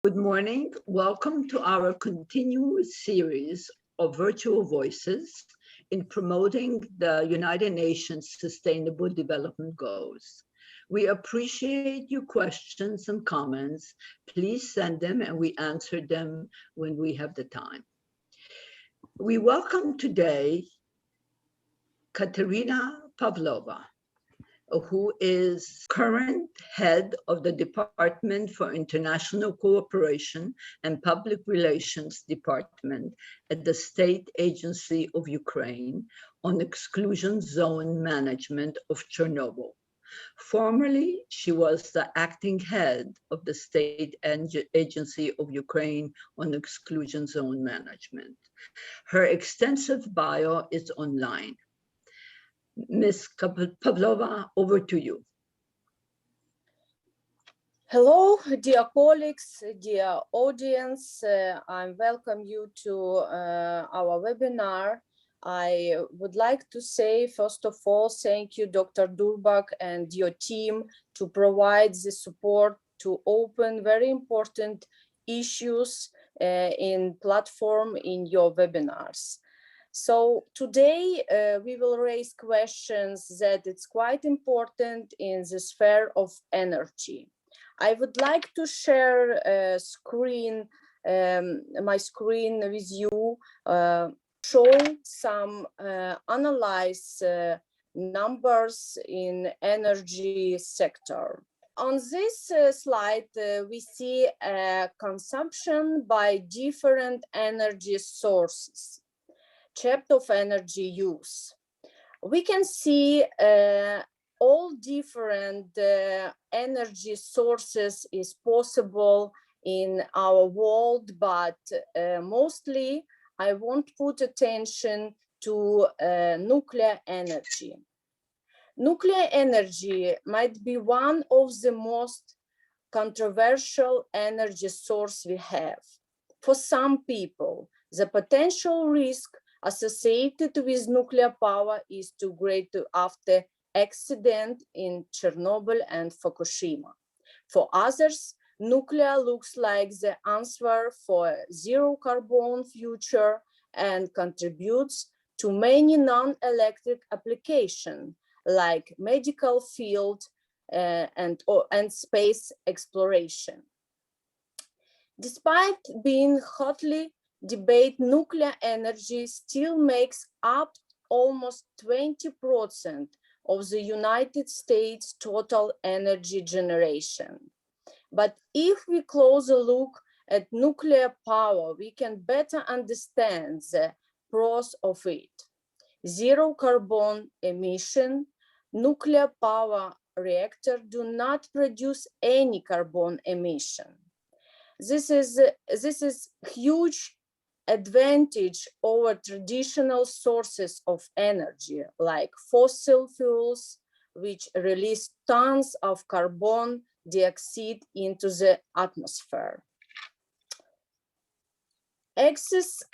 Good morning. Welcome to our continuous series of virtual voices in promoting the United Nations Sustainable Development Goals. We appreciate your questions and comments. Please send them and we answer them when we have the time. We welcome today Kateryna Pavlova, who is current head of the Department for International Cooperation and Public Relations Department at the State Agency of Ukraine on Exclusion Zone Management of Chernobyl. Formerly, she was the acting head of the State Agency of Ukraine on Exclusion Zone Management. Her extensive bio is online. Ms. Pavlova, over to you. Hello, dear colleagues, dear audience. I welcome you to our webinar. I would like to say, first of all, thank you, Dr. Durbak and your team to provide the support to open very important issues in platform in your webinars. So today we will raise questions that it's quite important in the sphere of energy. I would like to share my screen with you, show some analyze numbers in energy sector. On this slide, we see consumption by different energy sources. Chapter of energy use. We can see all different energy sources is possible in our world, but mostly I want to put attention to nuclear energy. Nuclear energy might be one of the most controversial energy source we have. For some people, the potential risk associated with nuclear power is too great after accident in Chernobyl and Fukushima. For others, nuclear looks like the answer for a zero carbon future and contributes to many non-electric applications like medical field and space exploration. Despite being hotly debated, nuclear energy still makes up almost 20% of the United States total energy generation. But if we close a look at nuclear power, we can better understand the pros of it. Zero carbon emission, nuclear power reactors do not produce any carbon emission. This is huge advantage over traditional sources of energy like fossil fuels, which release tons of carbon dioxide into the atmosphere. Excess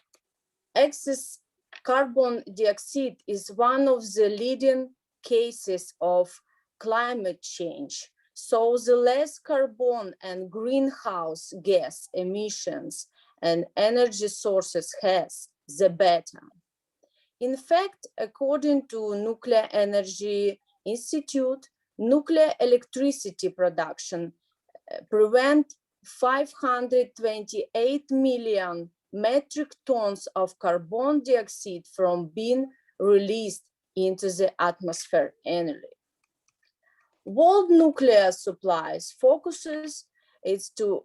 carbon dioxide is one of the leading cases of climate change. So the less carbon and greenhouse gas emissions and energy sources has, the better. In fact, according to Nuclear Energy Institute, nuclear electricity production prevent 528 million metric tons of carbon dioxide from being released into the atmosphere annually. World nuclear supplies focuses is to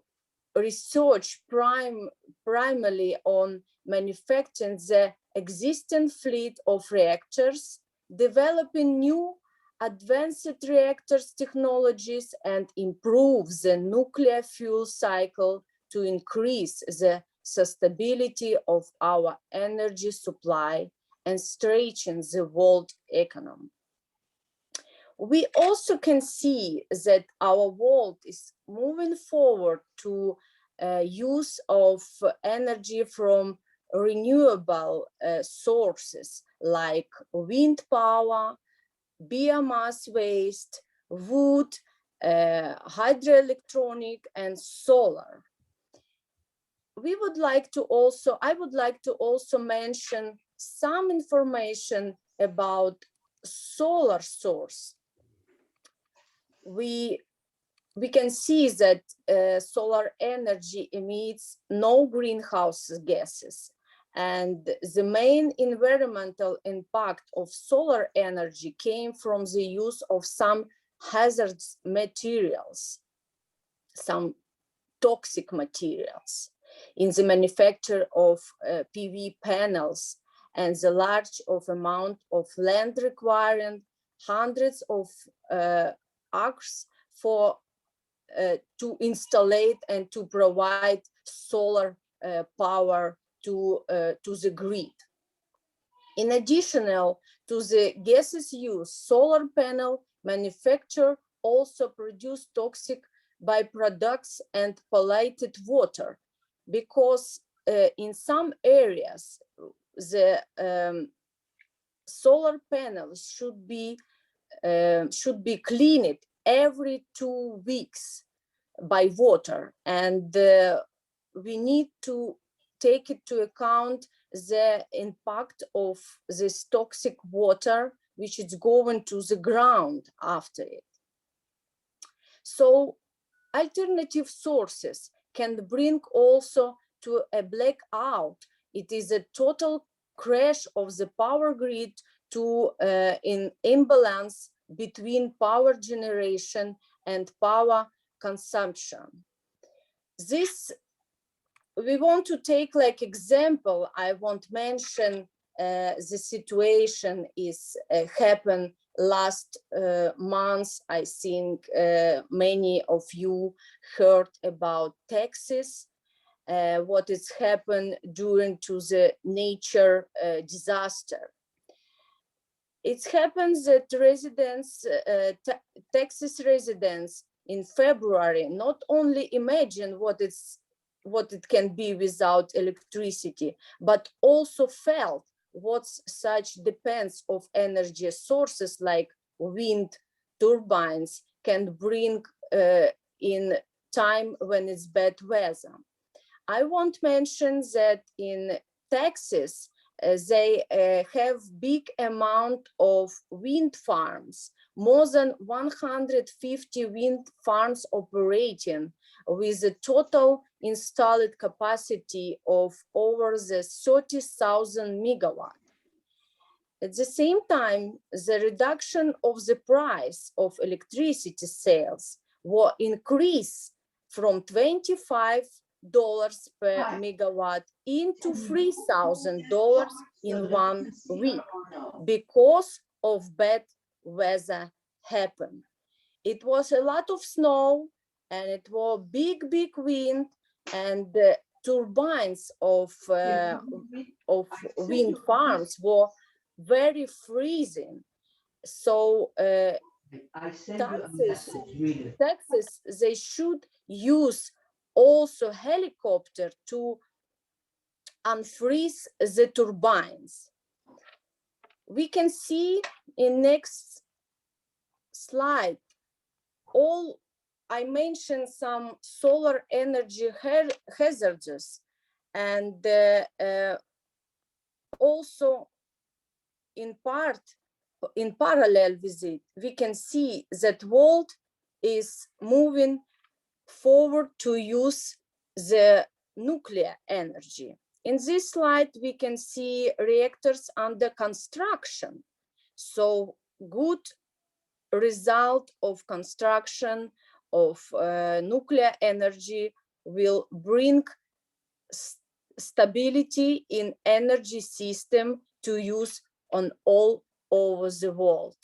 research primarily on manufacturing the existing fleet of reactors, developing new advanced reactors technologies, and improve the nuclear fuel cycle to increase the sustainability of our energy supply and strengthen the world economy. We also can see that our world is moving forward to use of energy from renewable sources like wind power, biomass waste, wood, hydroelectronic, and solar. I would like to also mention some information about solar source. We can see that solar energy emits no greenhouse gases. And the main environmental impact of solar energy came from the use of some hazardous materials, some toxic materials in the manufacture of PV panels, and the large of amount of land requiring hundreds of acres for to install and to provide solar power to the grid. In addition to the gases used, solar panel manufacture also produce toxic byproducts and polluted water, because in some areas the solar panels should be cleaned every 2 weeks by water, and we need to take into account the impact of this toxic water which is going to the ground after it. So alternative sources can bring also to a blackout. It is a total crash of the power grid to an imbalance between power generation and power consumption. This, we want to take like example. I won't mention the situation is happened last month. I think many of you heard about Texas, what has happened during to the nature disaster. It happens that residents, Texas residents in February, not only imagine what it can be without electricity, but also felt what such depends of energy sources like wind turbines can bring in time when it's bad weather. I won't mention that in Texas, they have big amount of wind farms, more than 150 wind farms operating with a total installed capacity of over the 30,000 megawatts. At the same time, the reduction of the price of electricity sales will increase from $25 per megawatt into $3,000 in 1 week because of bad weather happened. It was a lot of snow and it was big wind, and the turbines of wind farms were very freezing. So Texas, they should use also helicopter to unfreeze the turbines. We can see in next slide, I mentioned some solar energy hazards, and also in parallel with it, we can see that world is moving forward to use the nuclear energy. In this slide, we can see reactors under construction. So good result of construction of nuclear energy will bring stability in energy system to use on all over the world.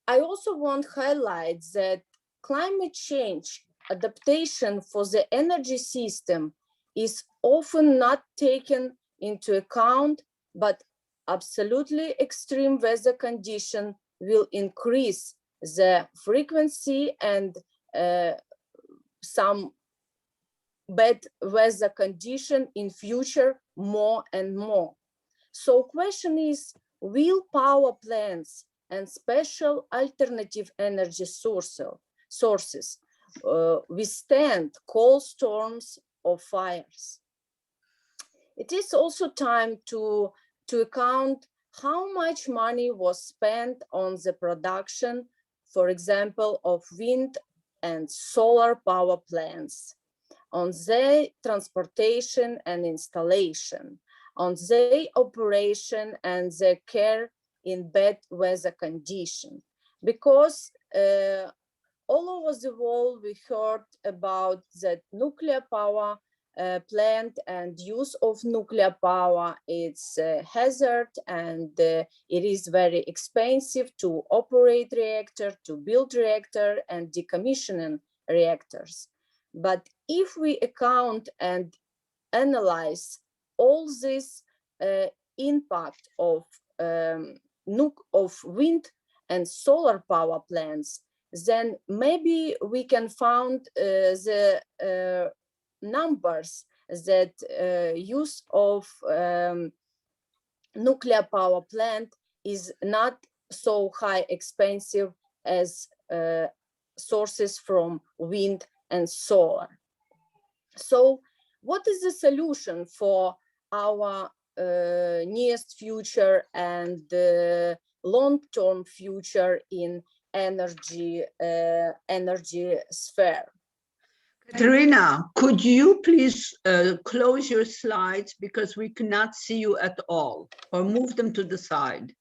I also want to highlight that climate change adaptation for the energy system is often not taken into account, but absolutely extreme weather condition will increase the frequency and some bad weather condition in future more and more. So question is, will power plants and special alternative energy sources withstand cold storms or fires. It is also time to account how much money was spent on the production, for example, of wind and solar power plants, on their transportation and installation, on their operation and their care in bad weather conditions. Because all over the world we heard about that nuclear power plant and use of nuclear power. It's a hazard, and it is very expensive to operate reactor, to build reactor and decommissioning reactors. But if we account and analyze all this impact of wind and solar power plants, then maybe we can find the numbers that use of nuclear power plant is not so high expensive as sources from wind and solar. So what is the solution for our nearest future and long-term future in energy sphere? Kateryna, could you please close your slides because we cannot see you at all, or move them to the side?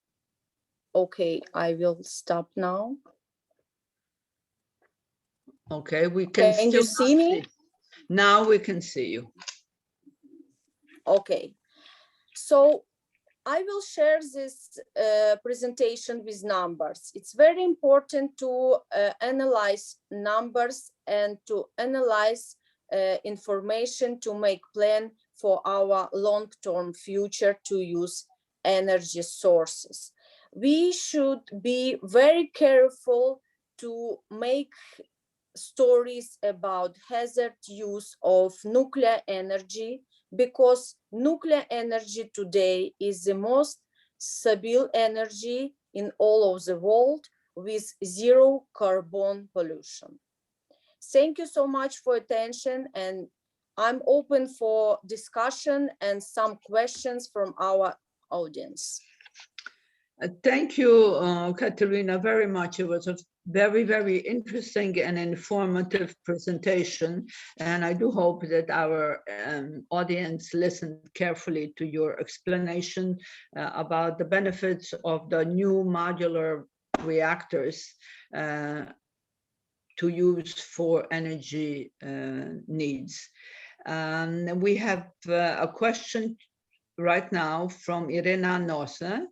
Okay, I will stop now. Okay, we can Can still you see me? Now we can see you. Okay, so I will share this presentation with numbers. It's very important to analyze numbers and to analyze information to make plan for our long-term future to use energy sources. We should be very careful to make stories about hazard use of nuclear energy, because nuclear energy today is the most stable energy in all of the world with zero carbon pollution. Thank you so much for attention, and I'm open for discussion and some questions from our audience. Thank you, Kateryna, very much. It was a very, very interesting and informative presentation. And I do hope that our audience listened carefully to your explanation about the benefits of the new modular reactors to use for energy needs. We have a question right now from Irena Nosse.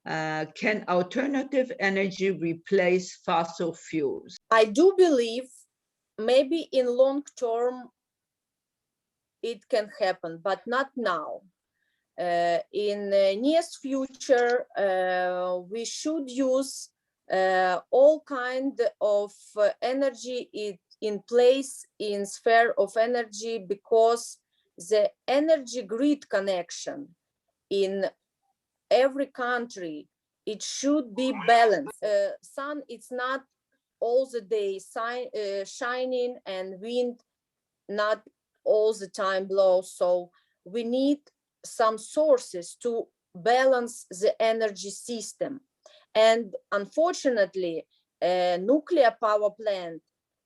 Can alternative energy replace fossil fuels? I do believe maybe in long term it can happen, but not now. In the nearest future, we should use all kind of energy in place in sphere of energy, because the energy grid connection in every country, it should be balanced. Sun, it's not all the day shining, and wind not all the time blows. So we need some sources to balance the energy system. And unfortunately, a nuclear power plant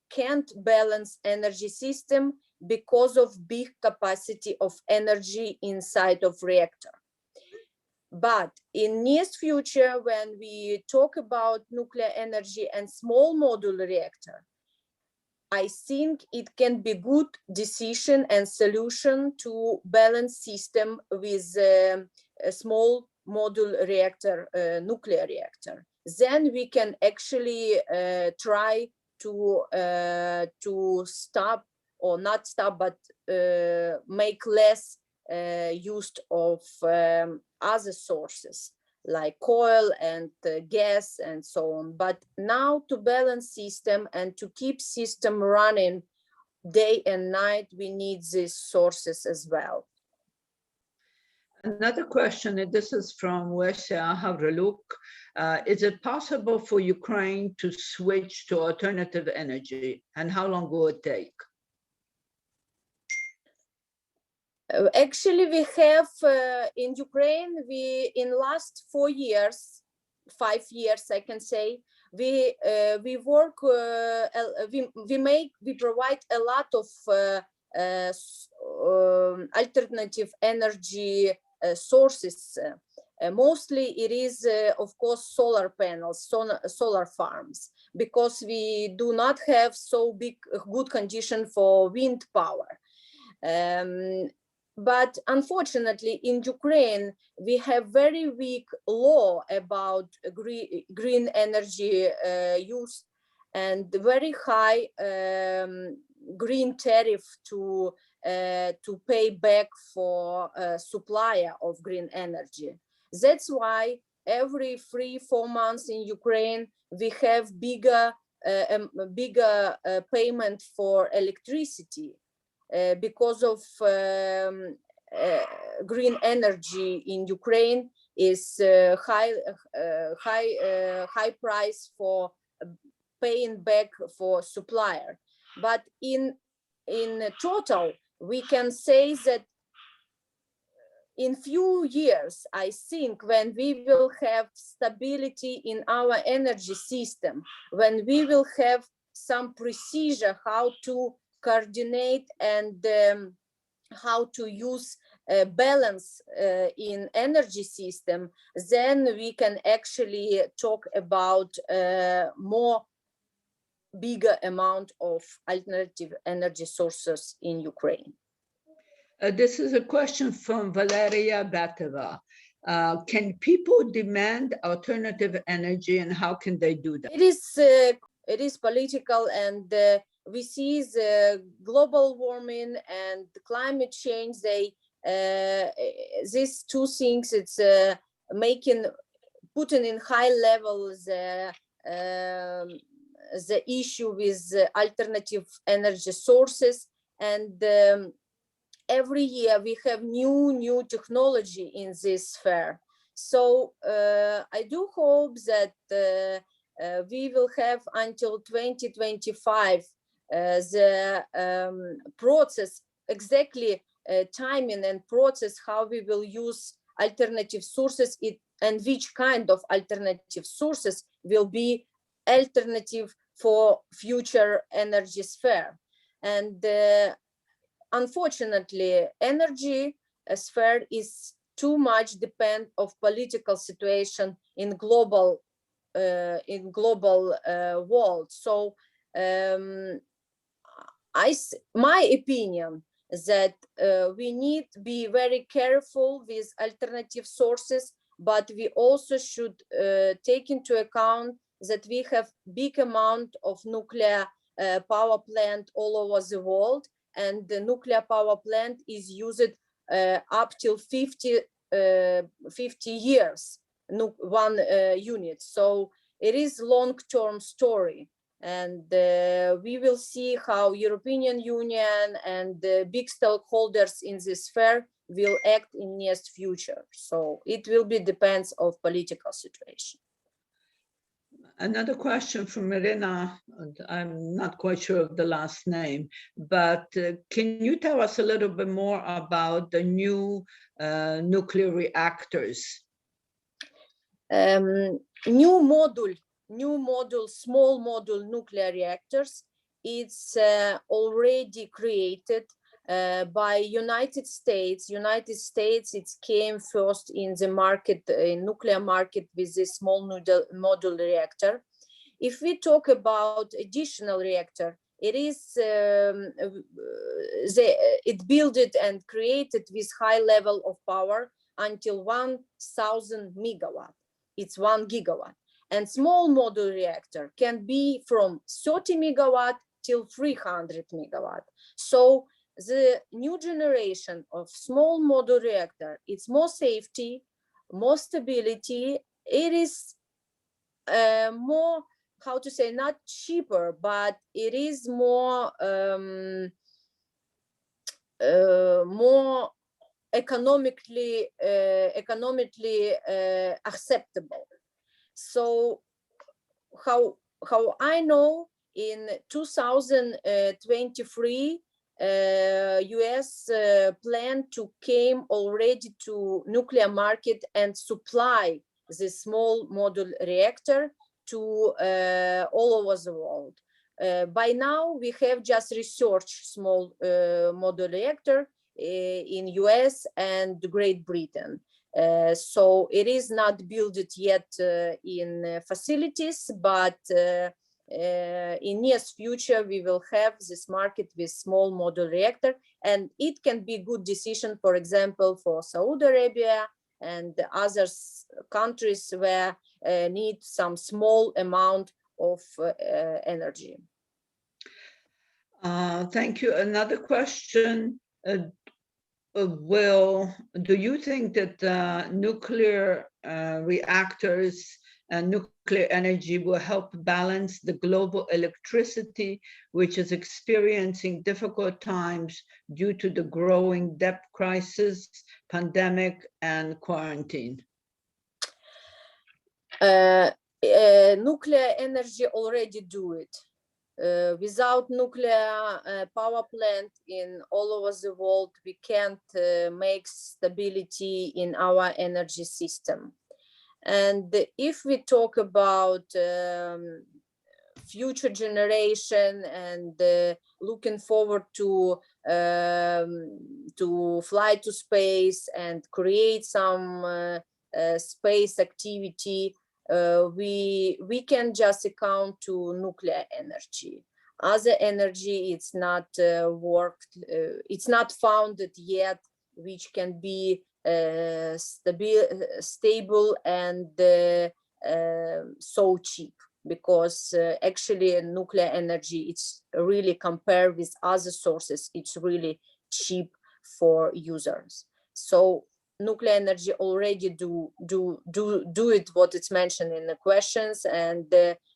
can't balance energy system because of big capacity of energy inside of reactor. But in nearest future, when we talk about nuclear energy and small modular reactor, I think it can be good decision and solution to balance system with a small modular reactor, nuclear reactor. Then we can actually try to stop, or not stop, but make less use of other sources like oil and gas and so on. But now to balance system and to keep system running day and night, we need these sources as well. Another question, and this is from Wesha Havraluk. Is it possible for Ukraine to switch to alternative energy, and how long will it take? Actually, we have in Ukraine, in last 4 years, 5 years, I can say, we work, we provide a lot of alternative energy sources. Mostly it is, of course, solar panels, solar farms, because we do not have so good condition for wind power. But unfortunately, in Ukraine, we have very weak law about green energy use, and very high green tariff to pay back for supplier of green energy. That's why every 3-4 months in Ukraine, we have bigger payment for electricity. Because of green energy in Ukraine is high price for paying back for supplier. But in total, we can say that in few years, I think, when we will have stability in our energy system, when we will have some procedure how to coordinate and how to use balance in energy system, then we can actually talk about more bigger amount of alternative energy sources in Ukraine. This is a question from Valeria Bateva. Can people demand alternative energy, and how can they do that? It is political, and we see the global warming and the climate change. These two things, it's putting in high levels the issue with alternative energy sources, and every year we have new technology in this sphere. So I do hope that we will have until 2025 the process, exactly timing and process, how we will use alternative sources, and which kind of alternative sources will be alternative for future energy sphere. And unfortunately, energy sphere is too much depend of political situation in global world. So my opinion that we need to be very careful with alternative sources, but we also should take into account that we have big amount of nuclear power plant all over the world, and the nuclear power plant is used up till 50 years, one unit. So it is long-term story, and we will see how European Union and the big stakeholders in this sphere will act in nearest future. So it will be depends of political situation. Another question from Irina, I'm not quite sure of the last name, but can you tell us a little bit more about the new nuclear reactors? New module, small module nuclear reactors, it's already created by United States. It came first in the market, in nuclear market, with this small module reactor. If we talk about additional reactor, it is it built and created with high level of power until 1,000 megawatt. It's 1 gigawatt. And small module reactor can be from 30 megawatt till 300 megawatt. So the new generation of small module reactor, it's more safety, more stability. It is more, how to say, not cheaper, but it is more economically acceptable. So how I know, in 2023, US plan to came already to nuclear market and supply the small module reactor to all over the world. By now, we have just researched small module reactor in US and Great Britain. So it is not built yet in facilities, but in near future we will have this market with small module reactor, and it can be good decision, for example, for Saudi Arabia and other countries where need some small amount of energy. Thank you. Another question. Do you think that nuclear reactors and nuclear energy will help balance the global electricity, which is experiencing difficult times due to the growing debt crisis, pandemic, and quarantine? Nuclear energy already do it. Without nuclear power plant in all over the world, we can't make stability in our energy system. And if we talk about future generation and looking forward to fly to space and create some space activity, we can just account to nuclear energy. Other energy, it's not worked, it's not founded yet, which can be stable and so cheap, because actually nuclear energy, it's really, compared with other sources, it's really cheap for users. So nuclear energy already do it what it's mentioned in the questions, and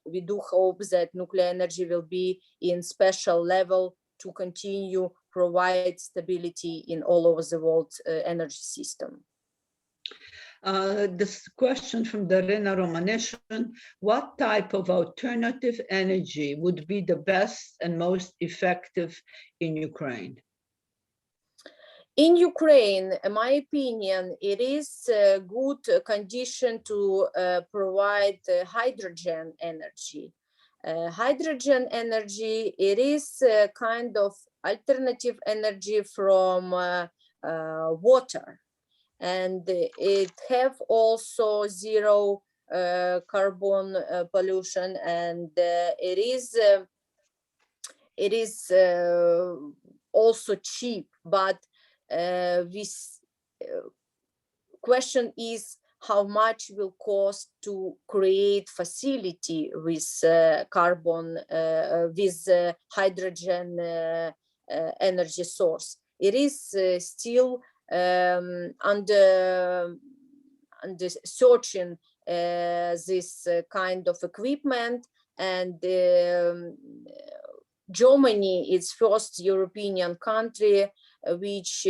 we do hope that nuclear energy will be in special level to continue provide stability in all over the world energy system. This question from Darina Romaneshan: what type of alternative energy would be the best and most effective in Ukraine? In Ukraine, in my opinion, it is a good condition to provide hydrogen energy. Hydrogen energy, it is a kind of alternative energy from water, and it have also zero carbon pollution, and it is also cheap, but this question is how much will cost to create facility with carbon, with hydrogen energy source. It is still under searching this kind of equipment, and Germany is first European country which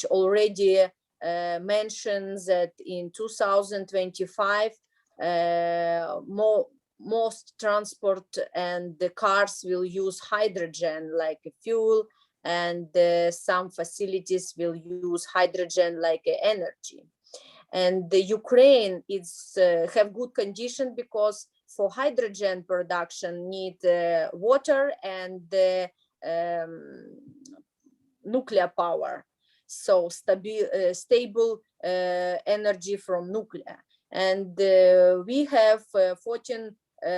already mentions that in 2025 most transport and the cars will use hydrogen like a fuel, and some facilities will use hydrogen like energy. And the Ukraine is have good condition, because for hydrogen production need water and nuclear power, so stable energy from nuclear. And we have 14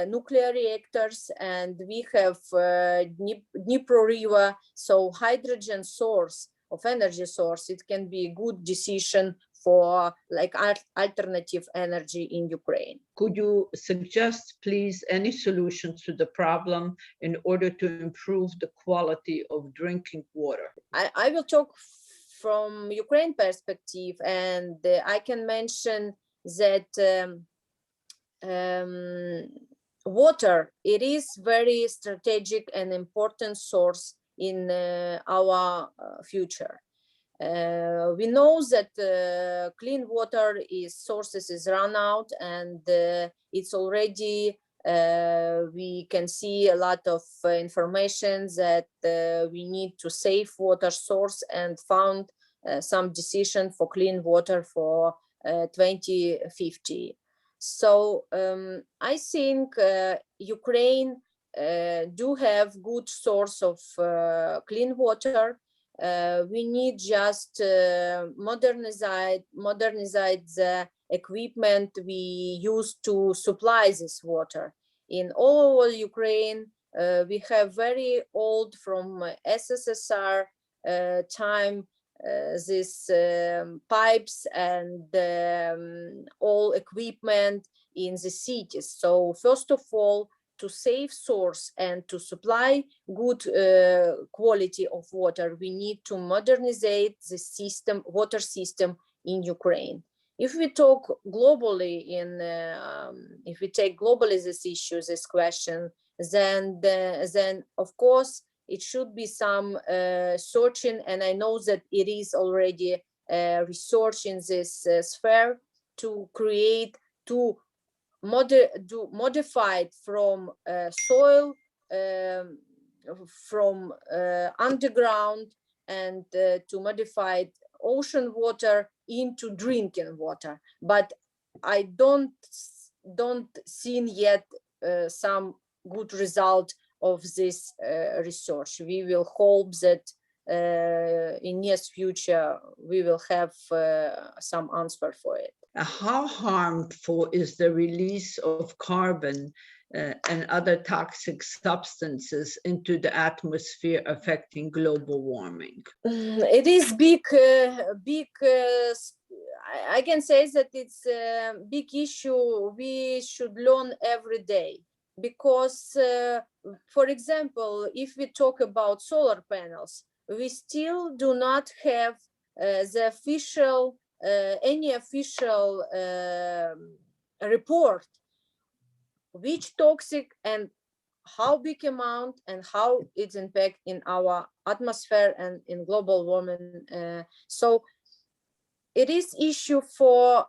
nuclear reactors, and we have Dnipro River, so hydrogen source of energy source, it can be a good decision for like alternative energy in Ukraine. Could you suggest, please, any solutions to the problem in order to improve the quality of drinking water? I will talk from Ukraine perspective, and I can mention that water, it is very strategic and important source in our future. We know that clean water sources is run out, and it's already we can see a lot of information that we need to save water source, and found some decision for clean water for 2050. So I think Ukraine do have good source of clean water. We need just modernize the equipment we use to supply this water. In all over Ukraine, we have very old from SSSR time these pipes and all equipment in the cities. So first of all, to save source and to supply good quality of water, we need to modernize the system, water system in Ukraine. If we talk globally, if we take globally this issue, this question, then of course it should be some searching, and I know that it is already research in this sphere to create, to modified from soil, from underground, and to modified ocean water into drinking water. But I don't see yet some good result of this research. We will hope that in near future we will have some answer for it. How harmful is the release of carbon and other toxic substances into the atmosphere, affecting global warming? It is big. I can say that it's a big issue we should learn every day, because, for example, if we talk about solar panels, we still do not have the official any official report which toxic and how big amount and how it's impact in our atmosphere and in global warming. So it is issue for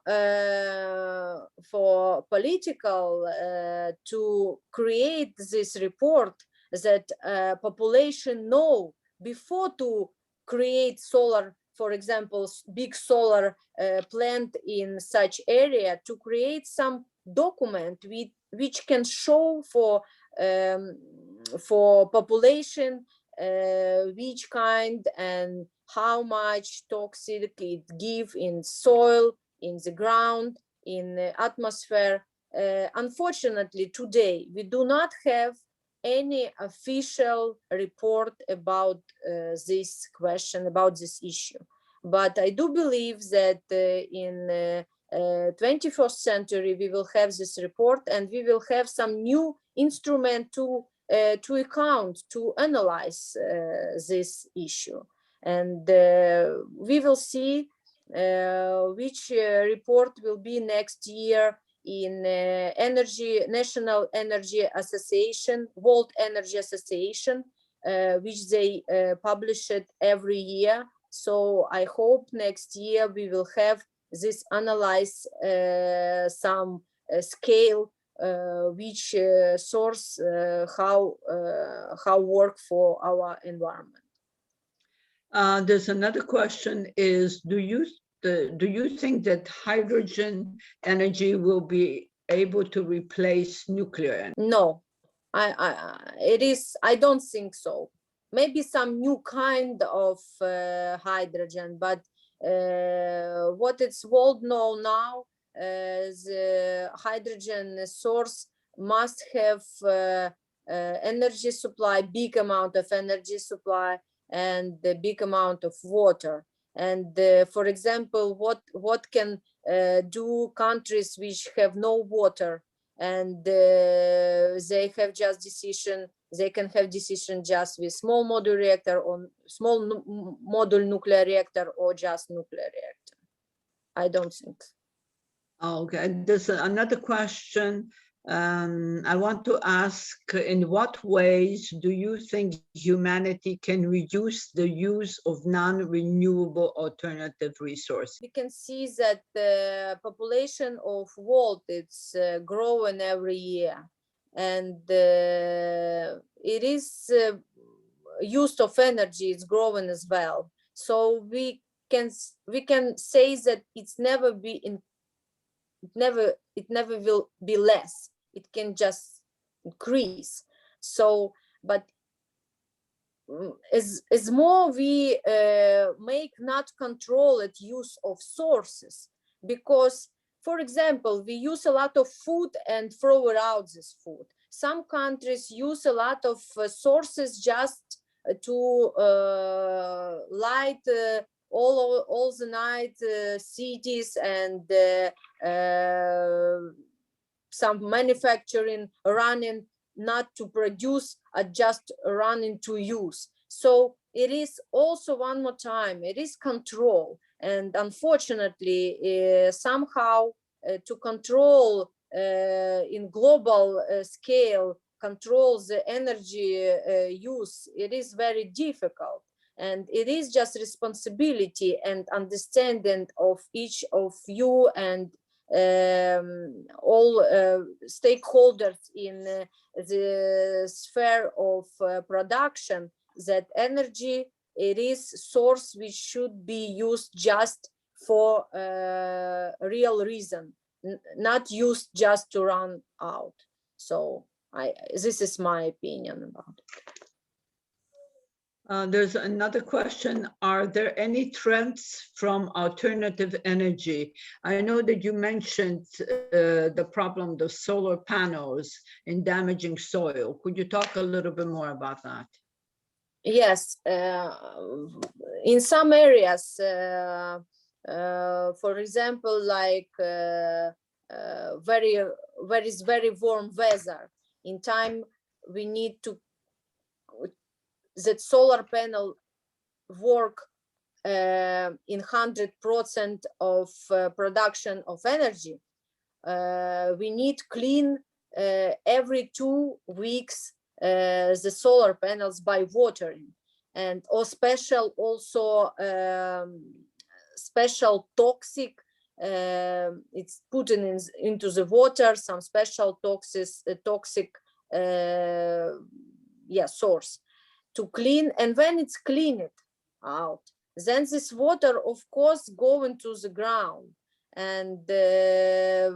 political to create this report that population know before to create solar, for example, big solar plant in such area, to create some document which can show for population which kind and how much toxic it give in soil, in the ground, in the atmosphere. Unfortunately, today we do not have any official report about this question, about this issue. But I do believe that in 21st century we will have this report, and we will have some new instrument to account, to analyze this issue. And we will see which report will be next year in National Energy Association, World Energy Association, which they publish it every year. So I hope next year we will have this analyze some scale, which source how work for our environment. There's another question: is do you think that hydrogen energy will be able to replace nuclear energy? No, I don't think so. Maybe some new kind of hydrogen, but what it's world know now, the hydrogen source must have energy supply, big amount of energy supply, and the big amount of water. And for example, what can do countries which have no water, and they have just decision, they can have decision just with small modular reactor or small module nuclear reactor or just nuclear reactor. I don't think. Okay, there's another question. I want to ask, in what ways do you think humanity can reduce the use of non-renewable alternative resources? We can see that the population of world is growing every year, and it is use of energy is growing as well. So we can say that it's never be in it never will be less. It can just increase. So, but as more we make not controlled use of sources, because, for example, we use a lot of food and throw out this food. Some countries use a lot of sources just to light all the night cities, and some manufacturing running not to produce, just running to use. So it is also, one more time, it is control. And unfortunately, somehow to control in global scale, control the energy use, it is very difficult. And it is just responsibility and understanding of each of you and all stakeholders in the sphere of production, that energy, it is source which should be used just for real reason, not used just to run out. So this is my opinion about it. There's another question. Are there any threats from alternative energy? I know that you mentioned the problem of solar panels in damaging soil. Could you talk a little bit more about that? Yes, in some areas, for example, like where is very warm weather, in time we need to that solar panel work in 100% of production of energy. We need clean every 2 weeks the solar panels by watering, and or special also special toxic it's put into the water, some special toxic source to clean. And when it's cleaned out, then this water of course go into the ground, and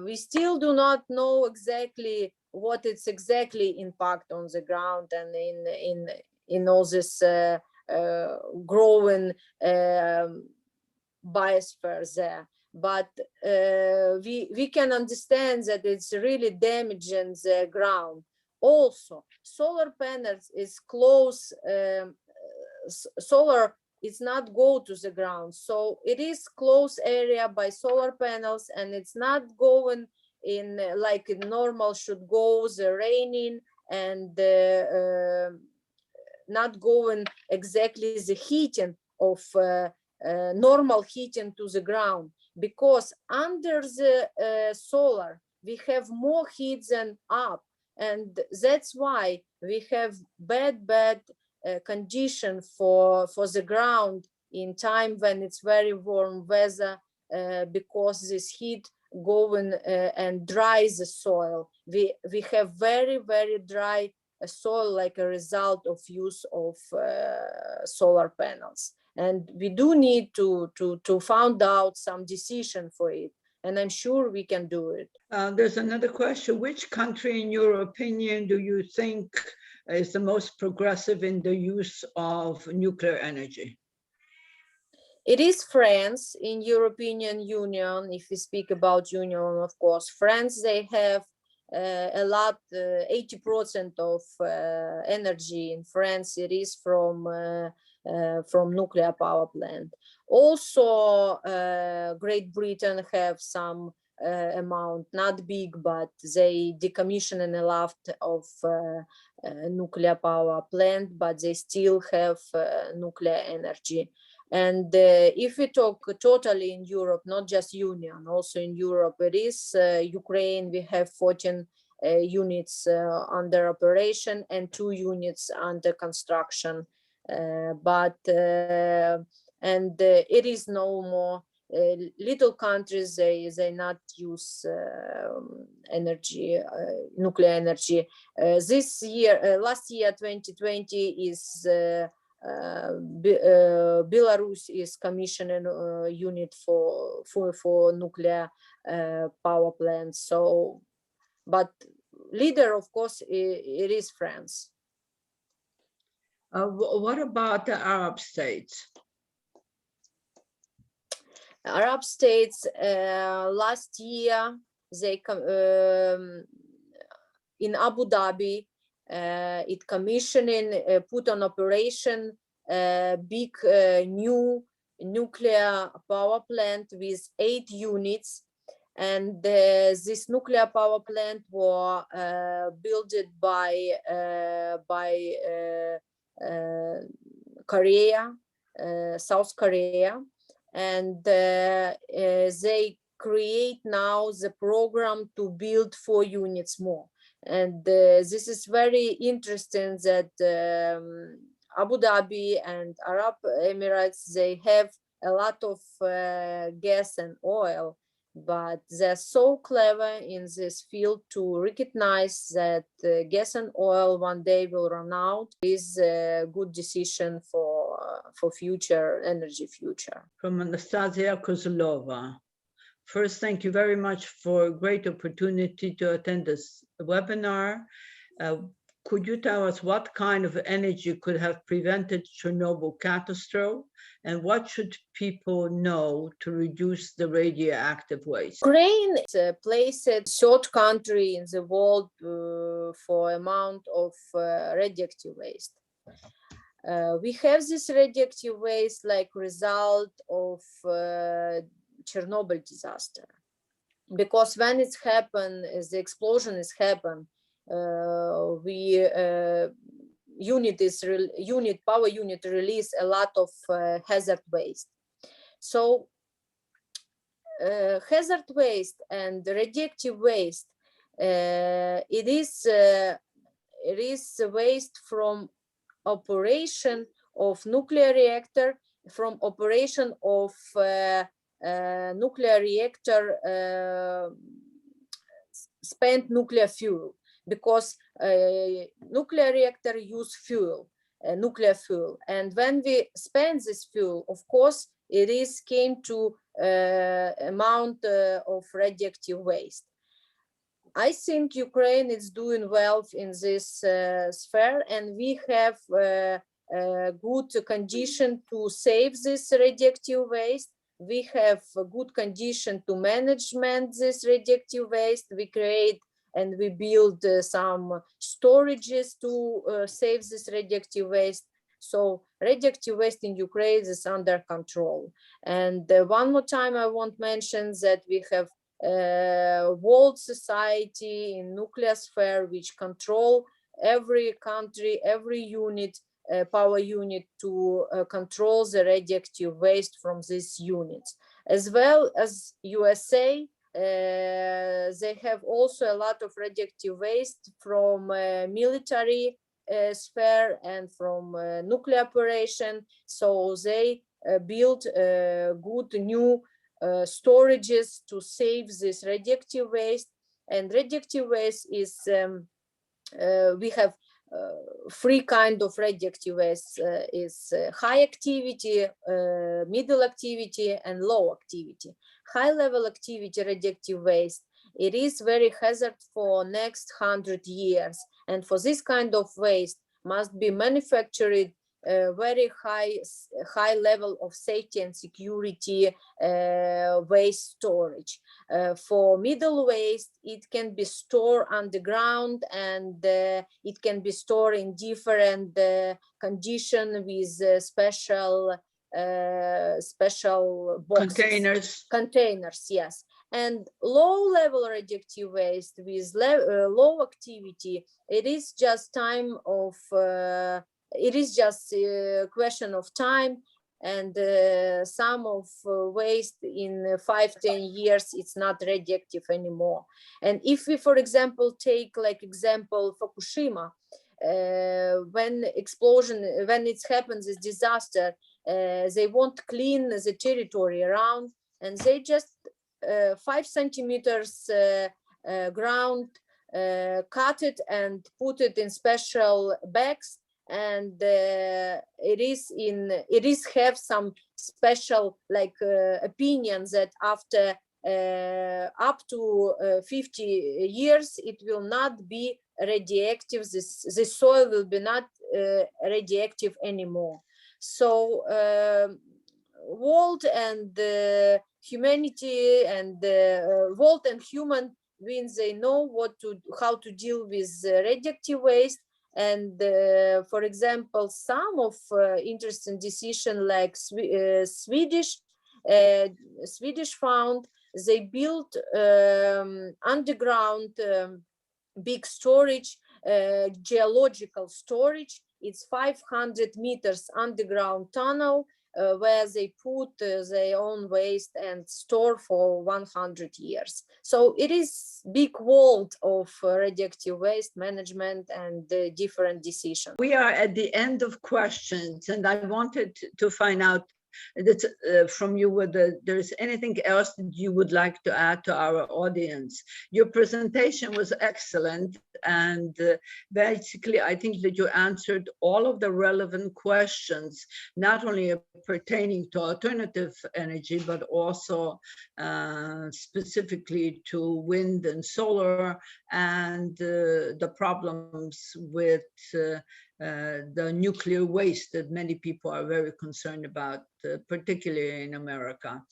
we still do not know exactly what it's exactly impact on the ground and in all this growing biosphere there. But we can understand that it's really damaging the ground. Also, solar panels is close, solar is not go to the ground, so it is close area by solar panels, and it's not going in like it normal should go, the raining, and not going exactly the heating of normal heating to the ground, because under the solar we have more heat than up, and that's why we have bad condition for the ground in time when it's very warm weather, because this heat going and dries the soil. We have very dry soil like a result of use of solar panels, and we do need to find out some decision for it, and I'm sure we can do it. There's another question. Which country, in your opinion, do you think is the most progressive in the use of nuclear energy? It is France in European Union. If we speak about Union, of course, France, they have a lot, 80% of energy in France, it is from nuclear power plant. Also, Great Britain have some amount, not big, but they decommissioned a lot of nuclear power plant, but they still have nuclear energy. And if we talk totally in Europe, not just Union, also in Europe, it is Ukraine. We have 14 units under operation and 2 units under construction. It is no more little countries, they not use energy, nuclear energy. This year, last year, 2020, is Belarus is commissioning a unit for nuclear power plants. So, but leader, of course, it is France. What about the Arab states? Arab states last year they in Abu Dhabi it commissioning put on operation big new nuclear power plant with 8 units, and this nuclear power plant was built by Korea, South Korea. And they create now the program to build 4 units more. And this is very interesting that Abu Dhabi and Arab Emirates, they have a lot of gas and oil, but they're so clever in this field to recognize that gas and oil one day will run out. Is a good decision for future energy future. From Anastasia Kozlova. First, thank you very much for a great opportunity to attend this webinar. Could you tell us what kind of energy could have prevented Chernobyl catastrophe, and what should people know to reduce the radioactive waste? Ukraine is a place, a third country in the world for amount of radioactive waste. We have this radioactive waste like result of Chernobyl disaster, because when it's happened, the explosion is happened, power unit release a lot of hazard waste. So hazard waste and radioactive waste, it is waste from operation of nuclear reactor, from operation of nuclear reactor spent nuclear fuel, because nuclear reactor use fuel, nuclear fuel, and when we spend this fuel, of course, it is came to amount of radioactive waste. I think Ukraine is doing well in this sphere, and we have good condition to save this radioactive waste. We have a good condition to management this radioactive waste. We create and we build some storages to save this radioactive waste. So radioactive waste in Ukraine is under control. And one more time, I want to mention that we have world society in nuclear sphere which control every country, every unit, power unit to control the radioactive waste from these units. As well as USA, they have also a lot of radioactive waste from military sphere and from nuclear operation. So they built good new storages to save this radioactive waste. And radioactive waste is we have 3 kinds of radioactive waste: is high activity, middle activity, and low activity. High level activity radioactive waste, it is very hazard for next 100 years, and for this kind of waste must be manufactured very high level of safety and security waste storage. For middle waste, it can be stored underground, and it can be stored in different condition with special boxes. Containers, yes. And low level radioactive waste with low activity, it is just time of it is just a question of time, and some of waste in 5-10 years it's not radioactive anymore. And if we, for example, take like example Fukushima, when it happens, this disaster, they won't clean the territory around, and they just 5 centimeters ground, cut it and put it in special bags, and it is have some special like opinions that after up to 50 years it will not be radioactive. This soil will be not radioactive anymore. So world and humanity and world and human means they know how to deal with radioactive waste. And for example, some of interesting decision like Swedish found, they built underground big storage, geological storage. It's 500 meters underground tunnel where they put their own waste and store for 100 years. So it is big world of radioactive waste management and different decisions. We are at the end of questions, and I wanted to find out that from you whether there's anything else that you would like to add to our audience. Your presentation was excellent, and basically I think that you answered all of the relevant questions, not only pertaining to alternative energy, but also specifically to wind and solar, and the problems with the nuclear waste that many people are very concerned about, particularly in America.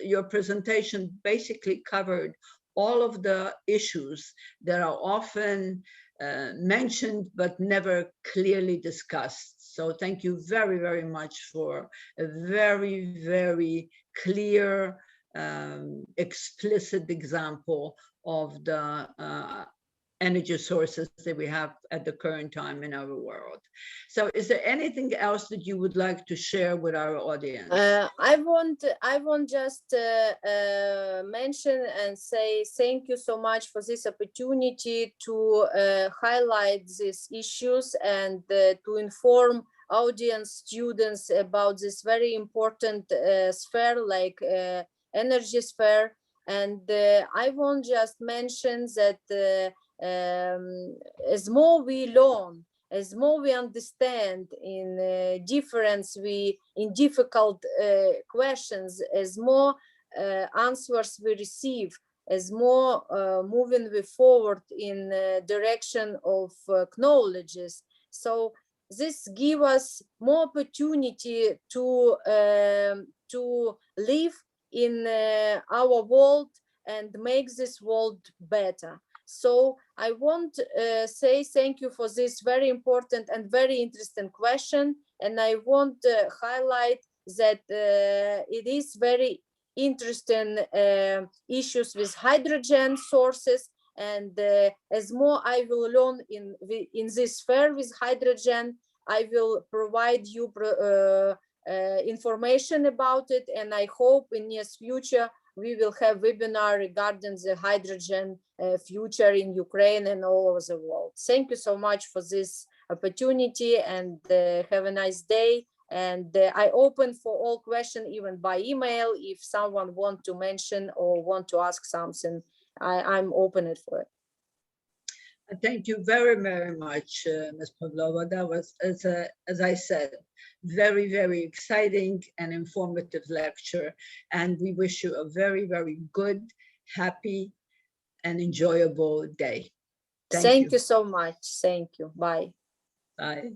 Your presentation basically covered all of the issues that are often mentioned but never clearly discussed. So thank you very, very much for a very, very clear, explicit example of the energy sources that we have at the current time in our world. So is there anything else that you would like to share with our audience? I want just mention and say thank you so much for this opportunity to highlight these issues and to inform audience, students about this very important sphere like energy sphere. And I want just mention that as more we learn, as more we understand in in difficult questions, as more answers we receive, as more moving we forward in direction of knowledges. So this gives us more opportunity to live in our world and make this world better. So I want to say thank you for this very important and very interesting question. And I want to highlight that it is very interesting issues with hydrogen sources. And as more I will learn in this sphere with hydrogen, I will provide you information about it. And I hope in near future we will have webinar regarding the hydrogen future in Ukraine and all over the world. Thank you so much for this opportunity, and have a nice day. And I open for all questions, even by email, if someone want to mention or want to ask something. I'm open for it. Thank you very, very much, Ms. Pavlova. That was, as I said, very, very exciting and informative lecture. And we wish you a very, very good, happy, and enjoyable day. Thank you so much. Thank you. Bye. Bye.